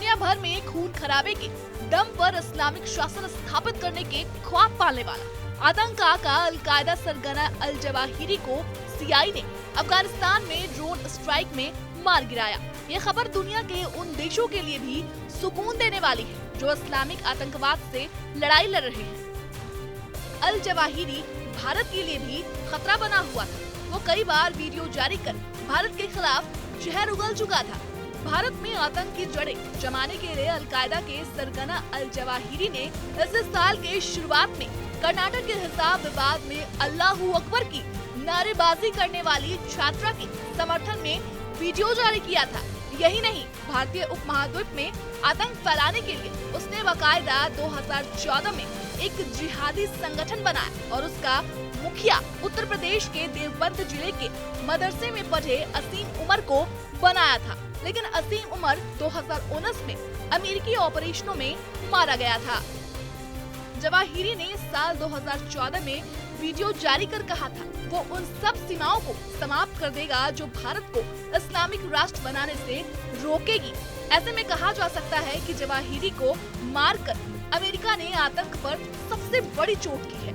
दुनिया भर में खून खराबे के दम पर इस्लामिक शासन स्थापित करने के ख्वाब पालने वाला आतंका का अल-कायदा सरगना अल जवाहिरी को सीआई ने अफगानिस्तान में ड्रोन स्ट्राइक में मार गिराया। ये खबर दुनिया के उन देशों के लिए भी सुकून देने वाली है जो इस्लामिक आतंकवाद से लड़ाई लड़ रहे हैं। अल जवाहिरी भारत के लिए भी खतरा बना हुआ था। वो कई बार वीडियो जारी कर भारत के खिलाफ जहर उगल चुका था। भारत में आतंक की जड़ें जमाने के लिए अल-कायदा के सरगना अल जवाहिरी ने इस साल के शुरुआत में कर्नाटक के हिसाब विवाद में अल्लाहू अकबर की नारेबाजी करने वाली छात्रा के समर्थन में वीडियो जारी किया था। यही नहीं, भारतीय उपमहाद्वीप में आतंक फैलाने के लिए उसने बाकायदा 2014 में एक जिहादी संगठन बनाया और उसका मुखिया उत्तर प्रदेश के देवबंद जिले के मदरसे में पढ़े असीम उमर को बनाया था। लेकिन असीम उमर 2019 में अमेरिकी ऑपरेशनों में मारा गया था। जवाहिरी ने साल 2014 में वीडियो जारी कर कहा था वो उन सब सीमाओं को समाप्त कर देगा जो भारत को इस्लामिक राष्ट्र बनाने से रोकेगी। ऐसे में कहा जा सकता है कि जवाहिरी को मारकर अमेरिका ने आतंक पर सबसे बड़ी चोट की है।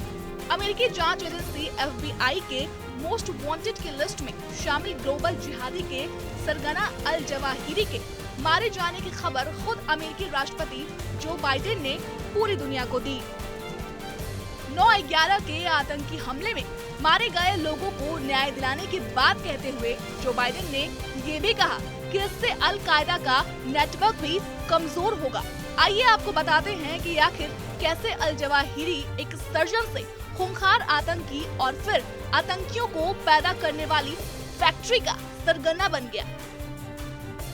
अमेरिकी जांच एजेंसी FBI के मोस्ट वांटेड की लिस्ट में शामिल ग्लोबल जिहादी के सरगना अल जवाहिरी के मारे जाने की खबर खुद अमेरिकी राष्ट्रपति जो बाइडेन ने पूरी दुनिया को दी। 9/11 के आतंकी हमले में मारे गए लोगों को न्याय दिलाने की बात कहते हुए जो बाइडेन ने ये भी कहा कि इससे अल कायदा का नेटवर्क भी कमजोर होगा। आइए आपको बताते हैं कि आखिर कैसे अल जवाहिरी एक सर्जन से खूंखार आतंकी और फिर आतंकियों को पैदा करने वाली फैक्ट्री का सरगना बन गया।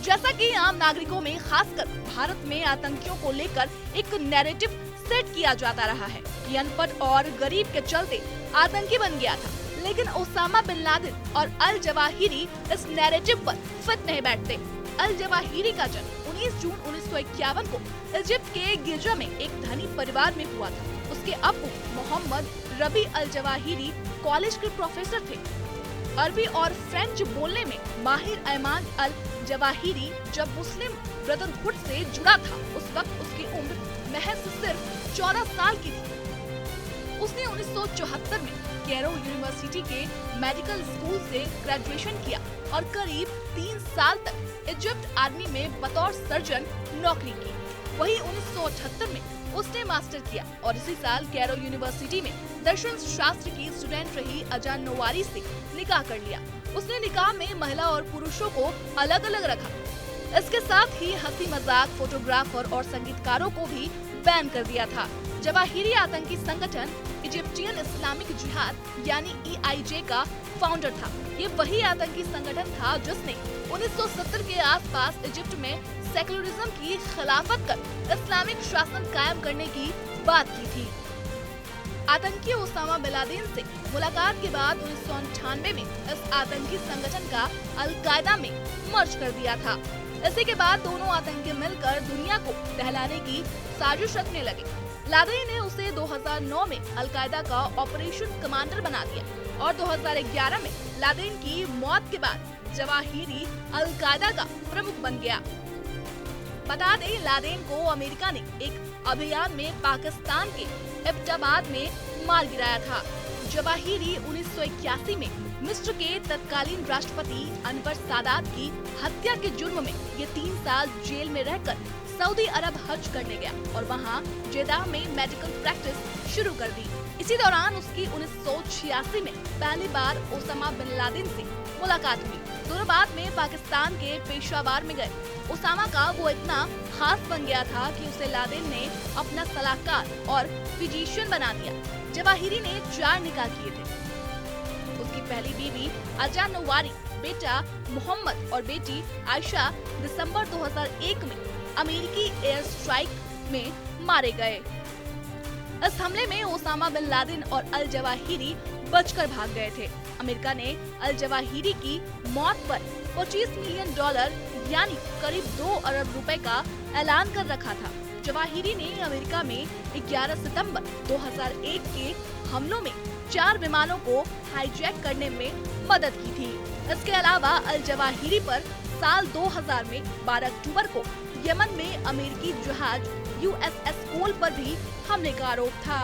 जैसा कि आम नागरिकों में खासकर भारत में आतंकियों को लेकर एक नैरेटिव सेट किया जाता रहा है कि अनपढ़ और गरीब के चलते आतंकी बन गया था, लेकिन ओसामा बिन लादेन और अल जवाहिरी इस नैरेटिव पर फिट नहीं बैठते। अल जवाहिरी का जन्म 19 जून 1951 को इजिप्ट के गिजा में एक धनी परिवार में हुआ था। उसके अब्बू मोहम्मद रबी अल जवाहिरी कॉलेज के प्रोफेसर थे। अरबी और फ्रेंच बोलने में माहिर ऐमान अल जवाहिरी जब मुस्लिम ब्रदरहुड से जुड़ा था उस वक्त उसकी उम्र महज सिर्फ 14 साल की थी। उसने 1974 में कैरो यूनिवर्सिटी के मेडिकल स्कूल से ग्रेजुएशन किया और करीब 3 साल तक इजिप्ट आर्मी में बतौर सर्जन नौकरी की। वही 1978 में उसने मास्टर किया और इसी साल कैरो यूनिवर्सिटी में दर्शन शास्त्र की स्टूडेंट रही अजान नोवारी से निकाह कर लिया। उसने निकाह में महिला और पुरुषों को अलग अलग रखा। इसके साथ ही हंसी मजाक, फोटोग्राफर और संगीतकारों को भी बैन कर दिया था। जवाहिरी आतंकी संगठन इजिप्टियन इस्लामिक जिहाद यानी EIJ का फाउंडर था। ये वही आतंकी संगठन था जिसने 1970 के आसपास इजिप्ट में सेकुलरिज्म की खिलाफत कर इस्लामिक शासन कायम करने की बात की थी। आतंकी ओसामा बिन लादेन से मुलाकात के बाद 1998 में इस आतंकी संगठन का अल-कायदा में मर्ज कर दिया था। इसी के बाद दोनों आतंकी मिलकर दुनिया को दहलाने की साजिश रचने लगे। लादेन ने उसे 2009 में अल-कायदा का ऑपरेशन कमांडर बना दिया और 2011 में लादेन की मौत के बाद जवाहिरी अल-कायदा का प्रमुख बन गया। बता दें, लादेन को अमेरिका ने एक अभियान में पाकिस्तान के एबटाबाद में मार गिराया था। जवाहिरी 1981 में मिस्र के तत्कालीन राष्ट्रपति अनवर सादात की हत्या के जुर्म में ये 3 साल जेल में रहकर सऊदी अरब हज करने गया और वहाँ जेदा में मेडिकल प्रैक्टिस शुरू कर दी। इसी दौरान उसकी 1986 में पहली बार ओसामा बिन लादेन से मुलाकात हुई। दोनों बाद में पाकिस्तान के पेशावर में गए। ओसामा का वो इतना खास बन गया था कि उसे लादेन ने अपना सलाहकार और फिजिशियन बना दिया। जवाहिरी ने 4 निकाह किए थे। उसकी पहली बीवी अजान नोवारी, बेटा मोहम्मद और बेटी आयशा दिसंबर 2001 में अमेरिकी एयर स्ट्राइक में मारे गए। इस हमले में ओसामा बिन लादेन और अल जवाहिरी बचकर भाग गए थे। अमेरिका ने अल जवाहिरी की मौत पर $25 मिलियन यानी करीब 2 अरब रुपए का ऐलान कर रखा था। जवाहिरी ने अमेरिका में 11 सितंबर 2001 के हमलों में 4 विमानों को हाईजैक करने में मदद की थी। इसके अलावा अल जवाहिरी पर साल 2000 में 12 अक्टूबर को यमन में अमेरिकी जहाज USS कोल पर भी हमले का आरोप था।